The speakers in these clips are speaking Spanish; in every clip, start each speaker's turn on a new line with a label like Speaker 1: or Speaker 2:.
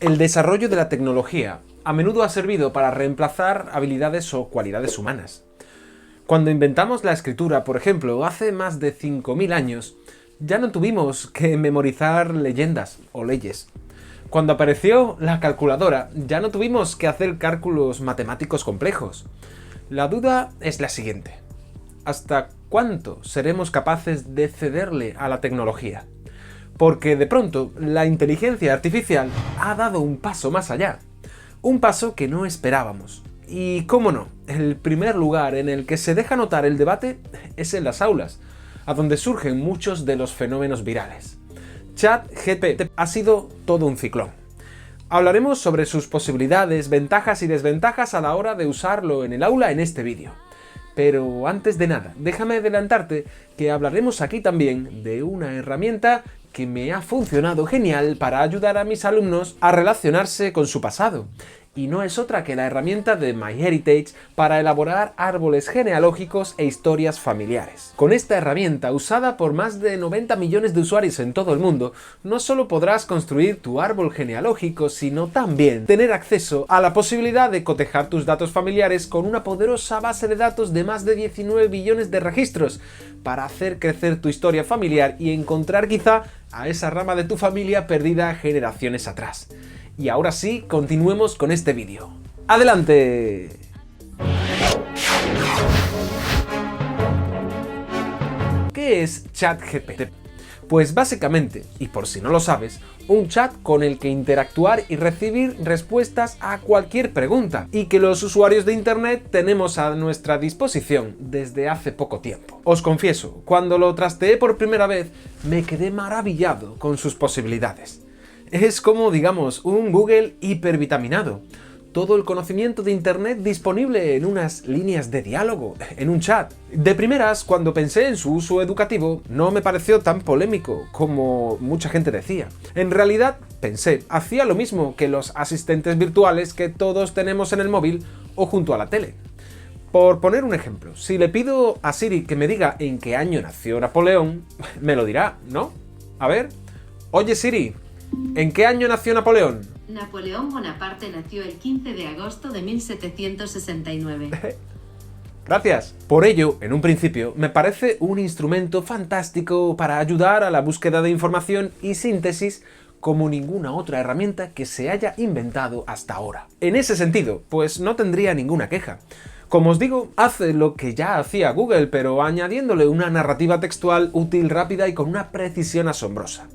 Speaker 1: El desarrollo de la tecnología a menudo ha servido para reemplazar habilidades o cualidades humanas. Cuando inventamos la escritura, por ejemplo, hace más de 5000 años, ya no tuvimos que memorizar leyendas o leyes. Cuando apareció la calculadora, ya no tuvimos que hacer cálculos matemáticos complejos. La duda es la siguiente: ¿hasta cuánto seremos capaces de cederle a la tecnología? Porque de pronto la inteligencia artificial ha dado un paso más allá, un paso que no esperábamos. Y cómo no, el primer lugar en el que se deja notar el debate es en las aulas, a donde surgen muchos de los fenómenos virales. ChatGPT ha sido todo un ciclón. Hablaremos sobre sus posibilidades, ventajas y desventajas a la hora de usarlo en el aula en este vídeo. Pero antes de nada, déjame adelantarte que hablaremos aquí también de una herramienta que me ha funcionado genial para ayudar a mis alumnos a relacionarse con su pasado. Y no es otra que la herramienta de MyHeritage para elaborar árboles genealógicos e historias familiares. Con esta herramienta, usada por más de 90 millones de usuarios en todo el mundo, no solo podrás construir tu árbol genealógico, sino también tener acceso a la posibilidad de cotejar tus datos familiares con una poderosa base de datos de más de 19 billones de registros, para hacer crecer tu historia familiar y encontrar quizá a esa rama de tu familia perdida generaciones atrás. Y ahora sí, continuemos con este vídeo. ¡Adelante! ¿Qué es ChatGPT? Pues básicamente, y por si no lo sabes, un chat con el que interactuar y recibir respuestas a cualquier pregunta, y que los usuarios de internet tenemos a nuestra disposición desde hace poco tiempo. Os confieso, cuando lo trasteé por primera vez, me quedé maravillado con sus posibilidades. Es como, digamos, un Google hipervitaminado. Todo el conocimiento de internet disponible en unas líneas de diálogo, en un chat. De primeras, cuando pensé en su uso educativo, no me pareció tan polémico como mucha gente decía. En realidad, pensé, hacía lo mismo que los asistentes virtuales que todos tenemos en el móvil o junto a la tele. Por poner un ejemplo, si le pido a Siri que me diga en qué año nació Napoleón, me lo dirá, ¿no? A ver, oye Siri, ¿en qué año nació Napoleón?
Speaker 2: Napoleón Bonaparte nació el 15 de agosto de 1769.
Speaker 1: Gracias. Por ello, en un principio, me parece un instrumento fantástico para ayudar a la búsqueda de información y síntesis como ninguna otra herramienta que se haya inventado hasta ahora. En ese sentido, pues no tendría ninguna queja. Como os digo, hace lo que ya hacía Google, pero añadiéndole una narrativa textual útil, rápida y con una precisión asombrosa.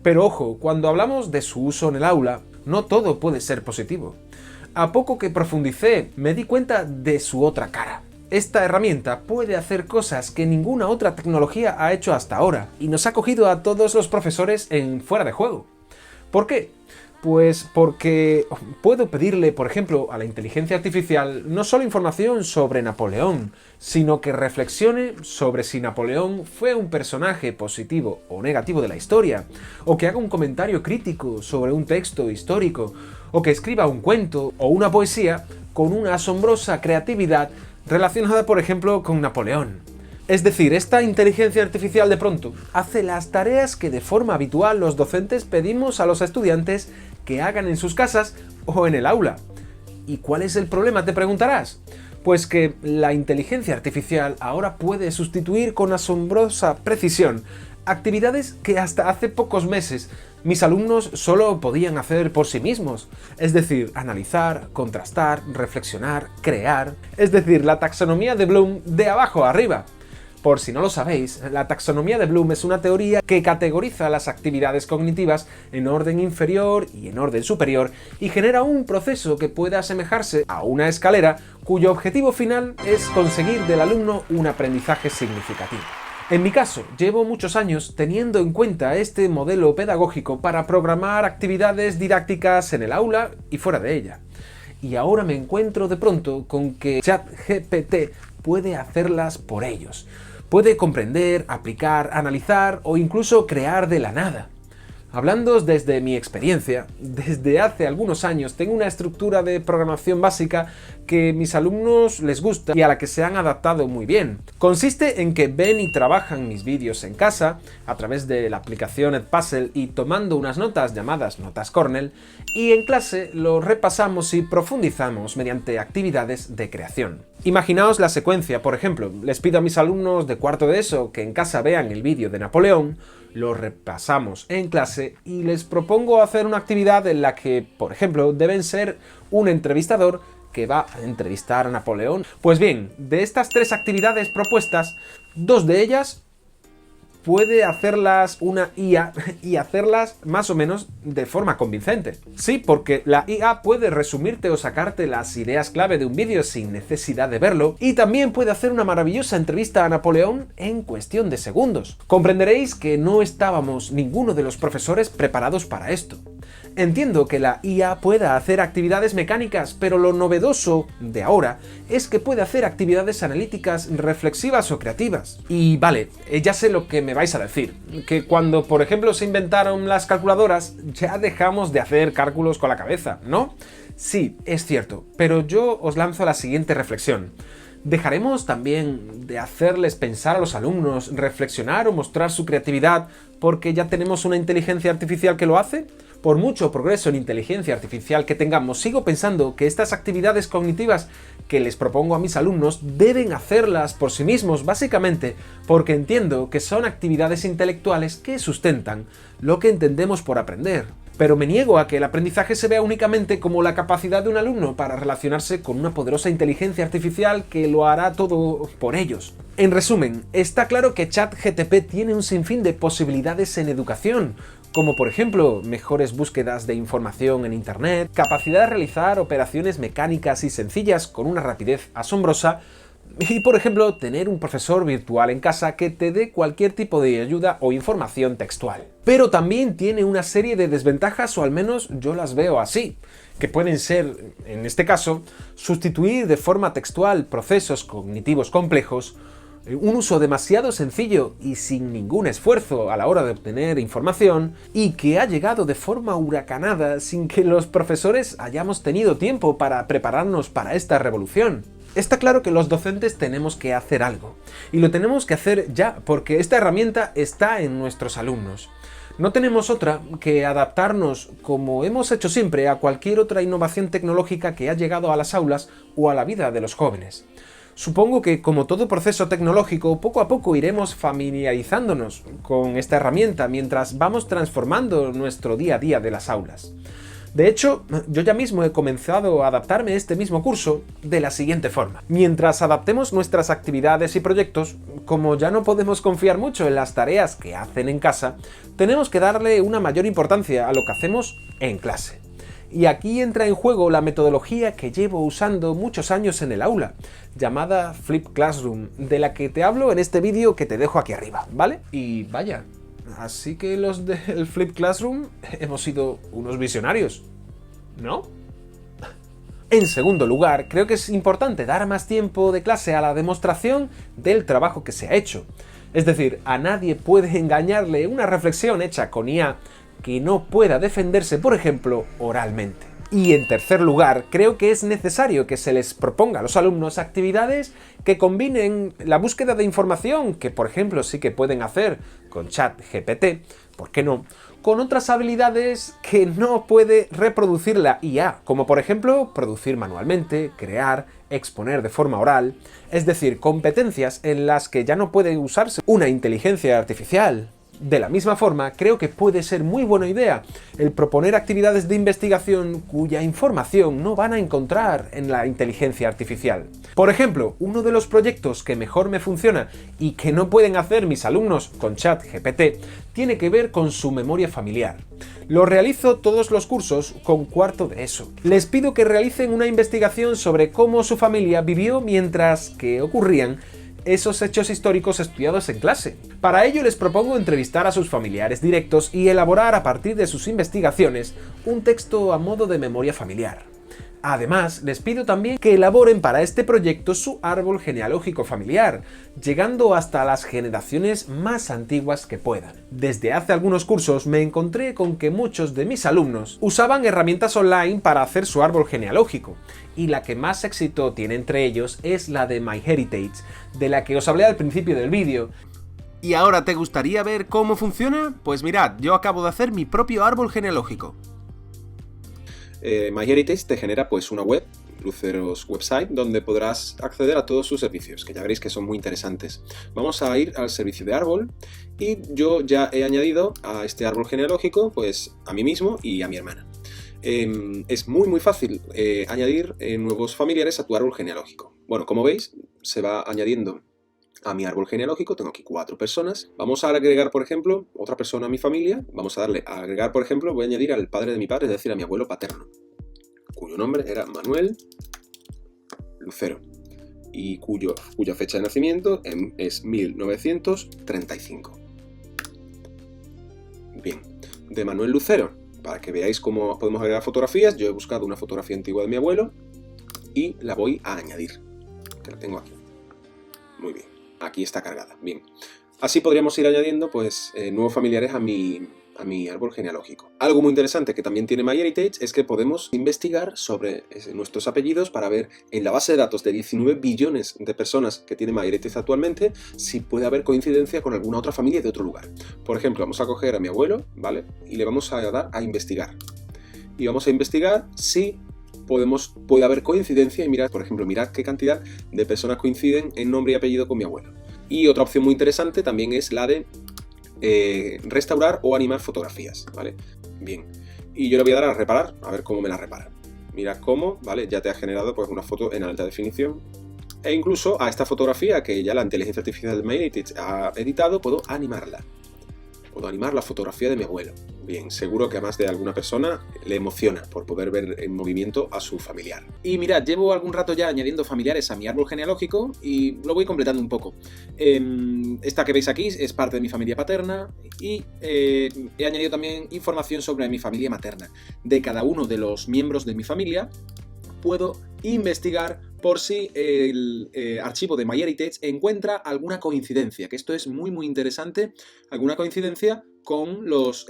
Speaker 1: Pero ojo, cuando hablamos de su uso en el aula, no todo puede ser positivo. A poco que profundicé, me di cuenta de su otra cara. Esta herramienta puede hacer cosas que ninguna otra tecnología ha hecho hasta ahora, y nos ha cogido a todos los profesores en fuera de juego. ¿Por qué? Pues porque puedo pedirle, por ejemplo, a la inteligencia artificial no solo información sobre Napoleón, sino que reflexione sobre si Napoleón fue un personaje positivo o negativo de la historia, o que haga un comentario crítico sobre un texto histórico, o que escriba un cuento o una poesía con una asombrosa creatividad relacionada, por ejemplo, con Napoleón. Es decir, esta inteligencia artificial de pronto hace las tareas que de forma habitual los docentes pedimos a los estudiantes que hagan en sus casas o en el aula. ¿Y cuál es el problema?, te preguntarás. Pues que la inteligencia artificial ahora puede sustituir con asombrosa precisión actividades que hasta hace pocos meses mis alumnos solo podían hacer por sí mismos. Es decir, analizar, contrastar, reflexionar, crear. Es decir, la taxonomía de Bloom de abajo a arriba. Por si no lo sabéis, la taxonomía de Bloom es una teoría que categoriza las actividades cognitivas en orden inferior y en orden superior y genera un proceso que puede asemejarse a una escalera cuyo objetivo final es conseguir del alumno un aprendizaje significativo. En mi caso, llevo muchos años teniendo en cuenta este modelo pedagógico para programar actividades didácticas en el aula y fuera de ella. Y ahora me encuentro de pronto con que ChatGPT puede hacerlas por ellos. Puede comprender, aplicar, analizar o incluso crear de la nada. Hablando desde mi experiencia, desde hace algunos años tengo una estructura de programación básica que a mis alumnos les gusta y a la que se han adaptado muy bien. Consiste en que ven y trabajan mis vídeos en casa a través de la aplicación Edpuzzle y tomando unas notas llamadas notas Cornell, y en clase lo repasamos y profundizamos mediante actividades de creación. Imaginaos la secuencia, por ejemplo, les pido a mis alumnos de cuarto de ESO que en casa vean el vídeo de Napoleón, lo repasamos en clase y les propongo hacer una actividad en la que, por ejemplo, deben ser un entrevistador que va a entrevistar a Napoleón. Pues bien, de estas 3 actividades propuestas, 2 de ellas puede hacerlas una IA y hacerlas más o menos de forma convincente. Sí, porque la IA puede resumirte o sacarte las ideas clave de un vídeo sin necesidad de verlo, y también puede hacer una maravillosa entrevista a Napoleón en cuestión de segundos. Comprenderéis que no estábamos ninguno de los profesores preparados para esto. Entiendo que la IA pueda hacer actividades mecánicas, pero lo novedoso de ahora es que puede hacer actividades analíticas, reflexivas o creativas. Y vale, ya sé lo que me vais a decir, que cuando por ejemplo se inventaron las calculadoras ya dejamos de hacer cálculos con la cabeza, ¿no? Sí, es cierto, pero yo os lanzo la siguiente reflexión. ¿Dejaremos también de hacerles pensar a los alumnos, reflexionar o mostrar su creatividad porque ya tenemos una inteligencia artificial que lo hace? Por mucho progreso en inteligencia artificial que tengamos, sigo pensando que estas actividades cognitivas que les propongo a mis alumnos deben hacerlas por sí mismos, básicamente porque entiendo que son actividades intelectuales que sustentan lo que entendemos por aprender. Pero me niego a que el aprendizaje se vea únicamente como la capacidad de un alumno para relacionarse con una poderosa inteligencia artificial que lo hará todo por ellos. En resumen, está claro que ChatGPT tiene un sinfín de posibilidades en educación, como por ejemplo mejores búsquedas de información en internet, capacidad de realizar operaciones mecánicas y sencillas con una rapidez asombrosa, y por ejemplo tener un profesor virtual en casa que te dé cualquier tipo de ayuda o información textual. Pero también tiene una serie de desventajas, o al menos yo las veo así, que pueden ser, en este caso, sustituir de forma textual procesos cognitivos complejos, un uso demasiado sencillo y sin ningún esfuerzo a la hora de obtener información, y que ha llegado de forma huracanada sin que los profesores hayamos tenido tiempo para prepararnos para esta revolución. Está claro que los docentes tenemos que hacer algo, y lo tenemos que hacer ya, porque esta herramienta está en nuestros alumnos. No tenemos otra que adaptarnos, como hemos hecho siempre, a cualquier otra innovación tecnológica que ha llegado a las aulas o a la vida de los jóvenes. Supongo que, como todo proceso tecnológico, poco a poco iremos familiarizándonos con esta herramienta mientras vamos transformando nuestro día a día de las aulas. De hecho, yo ya mismo he comenzado a adaptarme a este mismo curso de la siguiente forma. Mientras adaptemos nuestras actividades y proyectos, como ya no podemos confiar mucho en las tareas que hacen en casa, tenemos que darle una mayor importancia a lo que hacemos en clase. Y aquí entra en juego la metodología que llevo usando muchos años en el aula, llamada Flip Classroom, de la que te hablo en este vídeo que te dejo aquí arriba, ¿vale? Y vaya, así que los del Flip Classroom hemos sido unos visionarios, ¿no? En segundo lugar, creo que es importante dar más tiempo de clase a la demostración del trabajo que se ha hecho. Es decir, a nadie puede engañarle una reflexión hecha con IA que no pueda defenderse, por ejemplo, oralmente. Y en tercer lugar, creo que es necesario que se les proponga a los alumnos actividades que combinen la búsqueda de información, que por ejemplo sí que pueden hacer con ChatGPT, ¿por qué no?, con otras habilidades que no puede reproducir la IA, como por ejemplo producir manualmente, crear, exponer de forma oral, es decir, competencias en las que ya no puede usarse una inteligencia artificial. De la misma forma, creo que puede ser muy buena idea el proponer actividades de investigación cuya información no van a encontrar en la inteligencia artificial. Por ejemplo, uno de los proyectos que mejor me funciona y que no pueden hacer mis alumnos con ChatGPT tiene que ver con su memoria familiar. Lo realizo todos los cursos con cuarto de ESO. Les pido que realicen una investigación sobre cómo su familia vivió mientras que ocurrían esos hechos históricos estudiados en clase. Para ello les propongo entrevistar a sus familiares directos y elaborar a partir de sus investigaciones un texto a modo de memoria familiar. Además, les pido también que elaboren para este proyecto su árbol genealógico familiar, llegando hasta las generaciones más antiguas que puedan. Desde hace algunos cursos me encontré con que muchos de mis alumnos usaban herramientas online para hacer su árbol genealógico, y la que más éxito tiene entre ellos es la de MyHeritage, de la que os hablé al principio del vídeo. ¿Y ahora te gustaría ver cómo funciona? Pues mirad, yo acabo de hacer mi propio árbol genealógico. MyHeritage te genera pues una web, Lucero's website, donde podrás acceder a todos sus servicios, que ya veréis que son muy interesantes. Vamos a ir al servicio de árbol y yo ya he añadido a este árbol genealógico pues a mí mismo y a mi hermana. Es muy fácil añadir nuevos familiares a tu árbol genealógico. Bueno, como veis, se va añadiendo a mi árbol genealógico. Tengo aquí 4 personas. Vamos a agregar, por ejemplo, otra persona a mi familia. Vamos a darle a agregar, por ejemplo, voy a añadir al padre de mi padre, es decir, a mi abuelo paterno, cuyo nombre era Manuel Lucero y cuya fecha de nacimiento es 1935. Bien, de Manuel Lucero, para que veáis cómo podemos agregar fotografías, yo he buscado una fotografía antigua de mi abuelo y la voy a añadir, que la tengo aquí. Muy bien. Aquí está cargada. Bien. Así podríamos ir añadiendo pues nuevos familiares a mi árbol genealógico. Algo muy interesante que también tiene MyHeritage es que podemos investigar sobre nuestros apellidos para ver en la base de datos de 19 billones de personas que tiene MyHeritage actualmente si puede haber coincidencia con alguna otra familia de otro lugar. Por ejemplo, vamos a coger a mi abuelo, ¿vale? Y le vamos a dar a investigar. Y vamos a investigar si puede haber coincidencia y mirad, por ejemplo, mirad qué cantidad de personas coinciden en nombre y apellido con mi abuelo. Y otra opción muy interesante también es la de restaurar o animar fotografías, ¿vale? Bien, y yo le voy a dar a reparar, a ver cómo me la repara. Mirad cómo, ¿vale? Ya te ha generado pues una foto en alta definición. E incluso a esta fotografía que ya la inteligencia artificial de MyHeritage ha editado, puedo animarla. Puedo animar la fotografía de mi abuelo. Bien, seguro que a más de alguna persona le emociona por poder ver en movimiento a su familiar. Y mirad, llevo algún rato ya añadiendo familiares a mi árbol genealógico y lo voy completando un poco. Esta que veis aquí es parte de mi familia paterna y he añadido también información sobre mi familia materna. De cada uno de los miembros de mi familia puedo investigar por si el archivo de MyHeritage encuentra alguna coincidencia, que esto es muy interesante, alguna coincidencia con los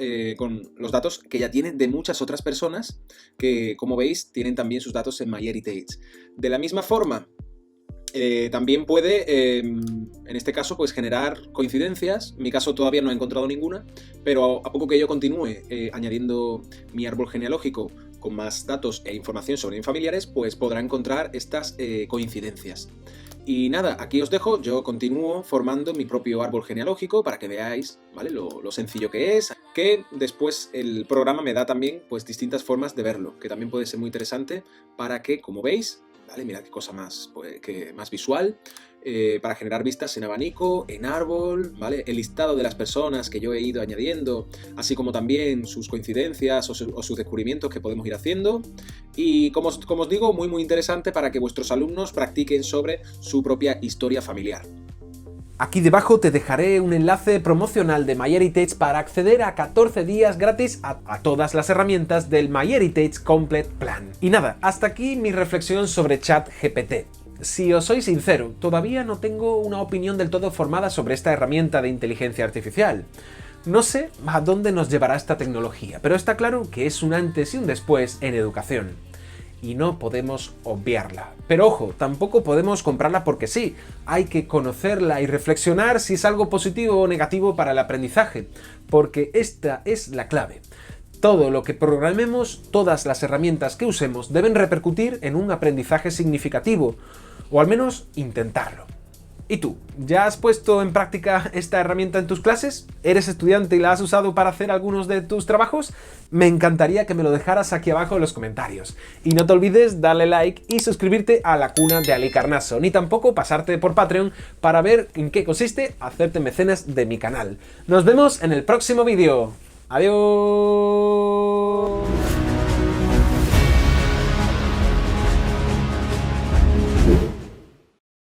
Speaker 1: datos que ya tienen de muchas otras personas que, como veis, tienen también sus datos en MyHeritage. De la misma forma, también puede, en este caso, pues generar coincidencias. En mi caso todavía no he encontrado ninguna, pero a poco que yo continúe añadiendo mi árbol genealógico con más datos e información sobre mis familiares, pues podrá encontrar estas coincidencias. Y nada, aquí os dejo, yo continúo formando mi propio árbol genealógico para que veáis, ¿vale? Lo sencillo que es, que después el programa me da también pues distintas formas de verlo, que también puede ser muy interesante para que, como veis, ¿vale? Mirad qué cosa más, pues, más visual, para generar vistas en abanico, en árbol, ¿vale? El listado de las personas que yo he ido añadiendo, así como también sus coincidencias o sus descubrimientos que podemos ir haciendo. Y como os digo, muy interesante para que vuestros alumnos practiquen sobre su propia historia familiar. Aquí debajo te dejaré un enlace promocional de MyHeritage para acceder a 14 días gratis a todas las herramientas del MyHeritage Complete Plan. Y nada, hasta aquí mi reflexión sobre ChatGPT. Si os soy sincero, todavía no tengo una opinión del todo formada sobre esta herramienta de inteligencia artificial. No sé a dónde nos llevará esta tecnología, pero está claro que es un antes y un después en educación. Y no podemos obviarla. Pero ojo, tampoco podemos comprarla porque sí. Hay que conocerla y reflexionar si es algo positivo o negativo para el aprendizaje, porque esta es la clave. Todo lo que programemos, todas las herramientas que usemos deben repercutir en un aprendizaje significativo, o al menos intentarlo. ¿Y tú? ¿Ya has puesto en práctica esta herramienta en tus clases? ¿Eres estudiante y la has usado para hacer algunos de tus trabajos? Me encantaría que me lo dejaras aquí abajo en los comentarios. Y no te olvides darle like y suscribirte a la cuna de Halicarnaso, ni tampoco pasarte por Patreon para ver en qué consiste hacerte mecenas de mi canal. Nos vemos en el próximo vídeo. ¡Adiós!